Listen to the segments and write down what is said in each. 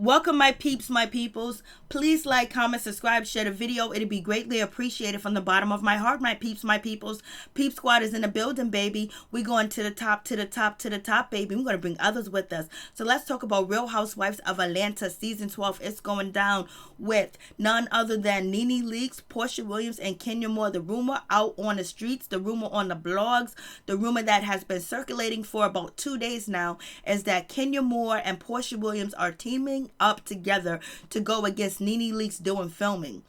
Welcome, my peeps, my peoples. Please like, comment, subscribe, share the video. It'd be greatly appreciated from the bottom of my heart, my peeps, my peoples. Peep Squad is in the building, baby. We're going to the top, to the top, to the top, baby. We're going to bring others with us. So let's talk about Real Housewives of Atlanta season 12. It's going down with none other than NeNe Leakes, Porsha Williams, and Kenya Moore. The rumor out on the streets, the rumor on the blogs, the rumor that has been circulating for about 2 days now is that Kenya Moore and Porsha Williams are teaming up together to go against NeNe Leakes doing filming.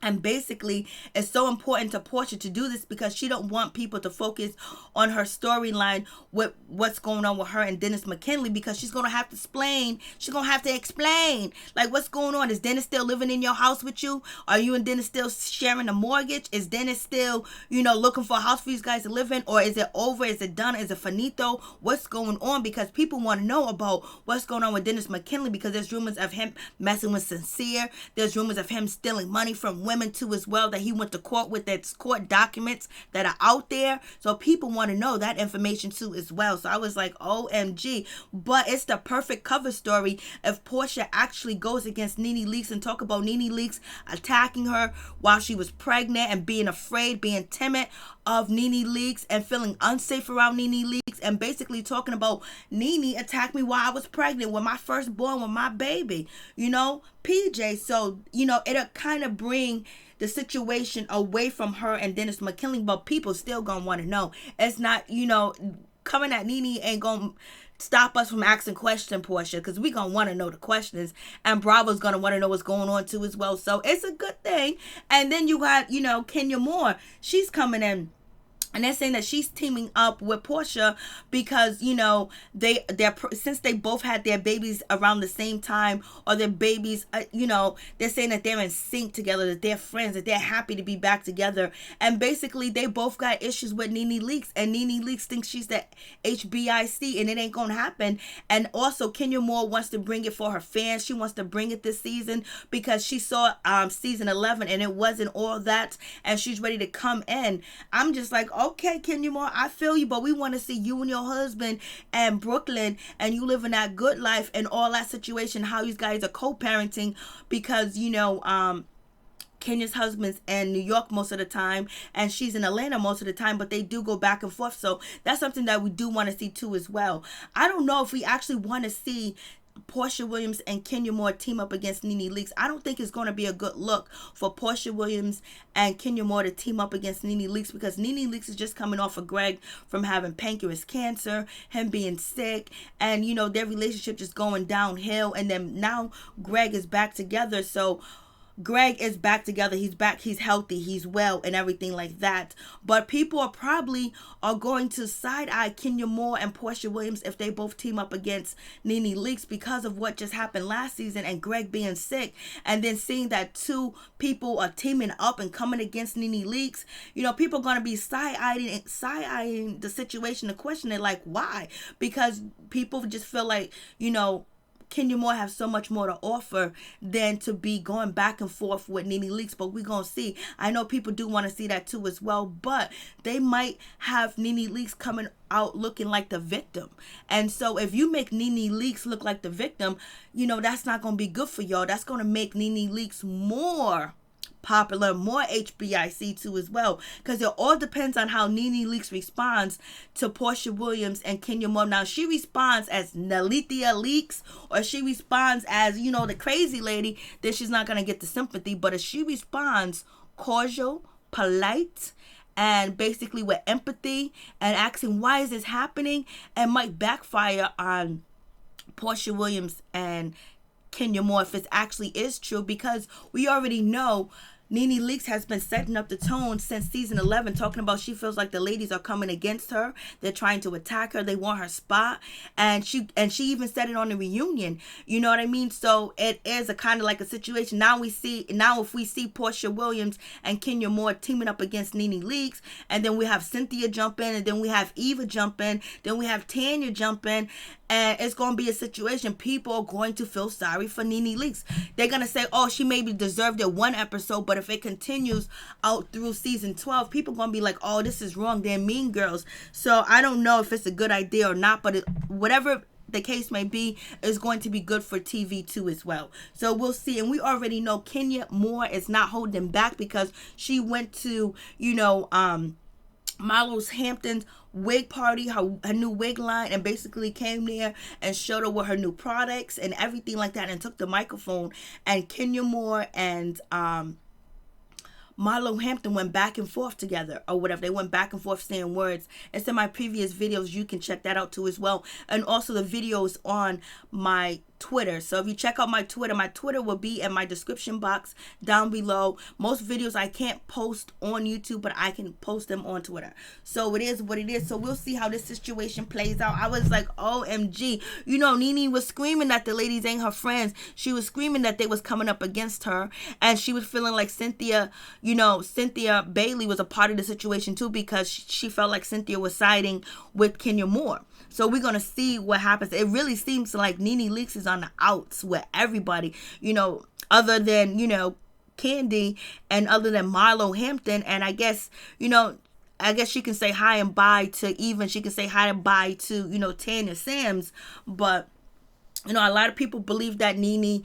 And basically, it's so important to Porsha to do this because she don't want people to focus on her storyline with what's going on with her and Dennis McKinley, because she's going to have to explain. She's going to have to explain, like, what's going on. Is Dennis still living in your house with you? Are you and Dennis still sharing a mortgage? Is Dennis still, looking for a house for you guys to live in? Or is it over? Is it done? Is it finito? What's going on? Because people want to know about what's going on with Dennis McKinley, because there's rumors of him messing with Cynthia. There's rumors of him stealing money from women too as well, that he went to court with. That's court documents that are out there. So people want to know that information too as well. So I was like, OMG. But it's the perfect cover story if Porsha actually goes against NeNe Leakes and talk about NeNe Leakes attacking her while she was pregnant and being afraid, being timid of NeNe Leakes and feeling unsafe around NeNe Leakes, and basically talking about NeNe attacked me while I was pregnant with my firstborn, with my baby, PJ. So, it'll kind of bring the situation away from her and Dennis McKinley, but people still gonna want to know. It's not, coming at NeNe ain't gonna stop us from asking questions, Porsha, because we gonna want to know the questions, and Bravo's gonna want to know what's going on too as well. So it's a good thing. And then you got, Kenya Moore. She's coming in. And they're saying that she's teaming up with Porsha because, they're since they both had their babies around the same time, or their babies, they're saying that they're in sync together, that they're friends, that they're happy to be back together. And basically, they both got issues with NeNe Leakes, and NeNe Leakes thinks she's the HBIC, and it ain't gonna happen. And also, Kenya Moore wants to bring it for her fans. She wants to bring it this season because she saw season 11 and it wasn't all that, and she's ready to come in. I'm just like, okay, Kenya Moore, I feel you, but we want to see you and your husband and Brooklyn, and you living that good life and all that situation, how you guys are co-parenting, because, Kenya's husband's in New York most of the time, and she's in Atlanta most of the time, but they do go back and forth. So that's something that we do want to see too as well. I don't know if we actually want to see Porsha Williams and Kenya Moore team up against NeNe Leakes. I don't think it's going to be a good look for Porsha Williams and Kenya Moore to team up against NeNe Leakes, because NeNe Leakes is just coming off of Greg from having pancreas cancer, him being sick, and their relationship just going downhill. And then now Greg is back together. So Greg is back together. He's back. He's healthy. He's well and everything like that. But people are probably going to side-eye Kenya Moore and Porsha Williams if they both team up against NeNe Leakes because of what just happened last season and Greg being sick. And then seeing that two people are teaming up and coming against NeNe Leakes, people are going to be side-eyeing the situation, to question it, like, why? Because people just feel like, Kenya Moore have so much more to offer than to be going back and forth with NeNe Leakes. But we're going to see. I know people do want to see that too as well. But they might have NeNe Leakes coming out looking like the victim. And so if you make NeNe Leakes look like the victim, that's not going to be good for y'all. That's going to make NeNe Leakes more popular, more HBIC too as well, because it all depends on how NeNe Leakes responds to Porsha Williams and Kenya Moore. Now, she responds as NeNe Leakes, or she responds as, the crazy lady, then she's not going to get the sympathy. But if she responds cordial, polite, and basically with empathy and asking, why is this happening, and might backfire on Porsha Williams and Kenya Moore if it actually is true, because we already know NeNe Leakes has been setting up the tone since season 11, talking about she feels like the ladies are coming against her. They're trying to attack her. They want her spot. And she even said it on the reunion. You know what I mean? So it is a kind of like a situation. Now if we see Porsha Williams and Kenya Moore teaming up against NeNe Leakes, and then we have Cynthia jump in, and then we have Eva jump in, then we have Tanya jump in, and it's going to be a situation. People are going to feel sorry for NeNe Leakes. They're going to say, oh, she maybe deserved it one episode, but if it continues out through season 12, people are going to be like, oh, this is wrong. They're mean girls. So I don't know if it's a good idea or not, but whatever the case may be, is going to be good for TV too as well. So we'll see. And we already know Kenya Moore is not holding back, because she went to, Hampton's wig party, her new wig line, and basically came there and showed her with her new products and everything like that, and took the microphone. And Kenya Moore and Marlo Hampton went back and forth together, or whatever. They went back and forth saying words. It's in my previous videos. You can check that out too as well. And also the videos on my Twitter. So if you check out my Twitter will be in my description box down below. Most videos I can't post on YouTube, but I can post them on Twitter. So it is what it is. So we'll see how this situation plays out. I was like, OMG. NeNe was screaming that the ladies ain't her friends. She was screaming that they was coming up against her. And she was feeling like Cynthia Bailey was a part of the situation too, because she felt like Cynthia was siding with Kenya Moore. So we're going to see what happens. It really seems like NeNe Leakes is on the outs with everybody, other than, Kandi, and other than Marlo Hampton. And I guess she can say hi and bye to she can say hi and bye to, Tanya Sams. But, a lot of people believe that NeNe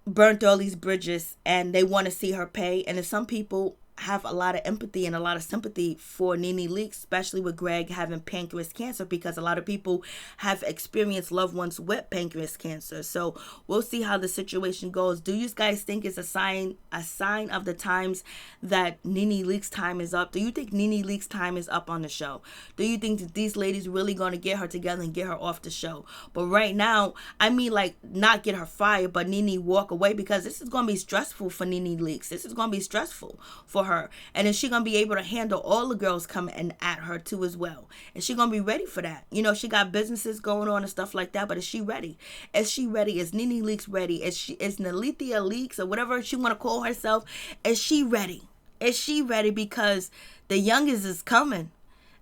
burnt all these bridges and they want to see her pay. And then some people have a lot of empathy and a lot of sympathy for NeNe Leakes, especially with Greg having pancreas cancer, because a lot of people have experienced loved ones with pancreas cancer. So we'll see how the situation goes. Do you guys think it's a sign of the times that NeNe Leakes' time is up? Do you think NeNe Leakes' time is up on the show? Do you think that these ladies really going to get her together and get her off the show? But right now, not get her fired, but NeNe walk away, because this is going to be stressful for NeNe Leakes. This is going to be stressful for her. And is she going to be able to handle all the girls coming at her too as well? Is she going to be ready for that? She got businesses going on and stuff like that, but is she ready? Is she ready? Is NeNe Leakes ready? Is NeNe Leakes, or whatever she want to call herself, is she ready? Is she ready? Because the youngest is coming.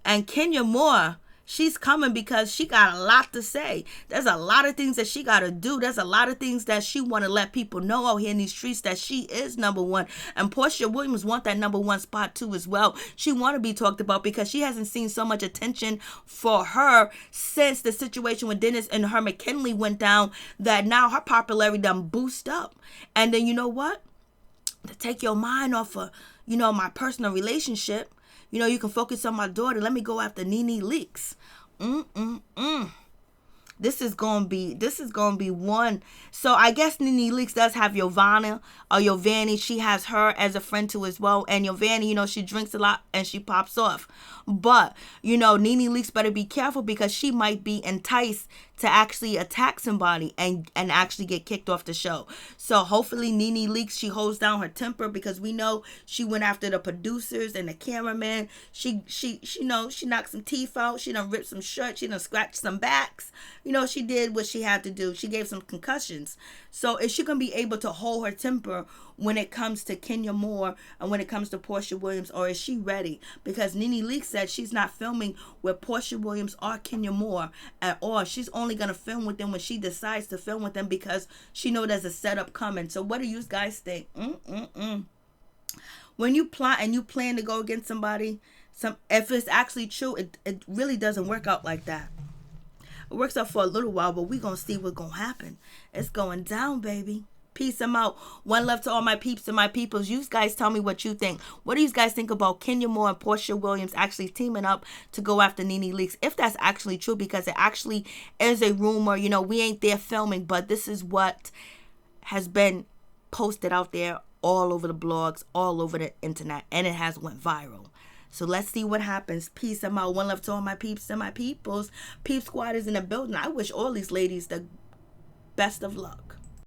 And Kenya Moore, she's coming because she got a lot to say. There's a lot of things that she got to do. There's a lot of things that she want to let people know out here in these streets that she is number one. And Porsha Williams want that number one spot too as well. She want to be talked about because she hasn't seen so much attention for her since the situation with Dennis and her McKinley went down, that now her popularity done boost up. And then you know what? To take your mind off of, my personal relationship, you can focus on my daughter. Let me go after NeNe Leakes. This is gonna be one. So I guess NeNe Leakes does have Yovana or Yovani. She has her as a friend too as well. And Yovani, she drinks a lot and she pops off. But NeNe Leakes better be careful, because she might be enticed to actually attack somebody and actually get kicked off the show. So hopefully NeNe Leakes, she holds down her temper, because we know she went after the producers and the cameraman. She knocked some teeth out. She done ripped some shirts. She done scratched some backs. She did what she had to do. She gave some concussions. So is she going to be able to hold her temper when it comes to Kenya Moore and when it comes to Porsha Williams, or is she ready? Because NeNe Leakes said she's not filming with Porsha Williams or Kenya Moore at all. She's only going to film with them when she decides to film with them, because she knows there's a setup coming. So what do you guys think? When you plot and you plan to go against somebody, if it's actually true, it really doesn't work out like that. It works out for a little while, but we're going to see what's going to happen. It's going down, baby. Peace. I'm out. One love to all my peeps and my peoples. You guys tell me what you think. What do you guys think about Kenya Moore and Porsha Williams actually teaming up to go after NeNe Leakes? If that's actually true, because it actually is a rumor. We ain't there filming, but this is what has been posted out there all over the blogs, all over the internet, and it has went viral. So let's see what happens. Peace. I'm out. One love to all my peeps and my peoples. Peep Squad is in the building. I wish all these ladies the best of luck.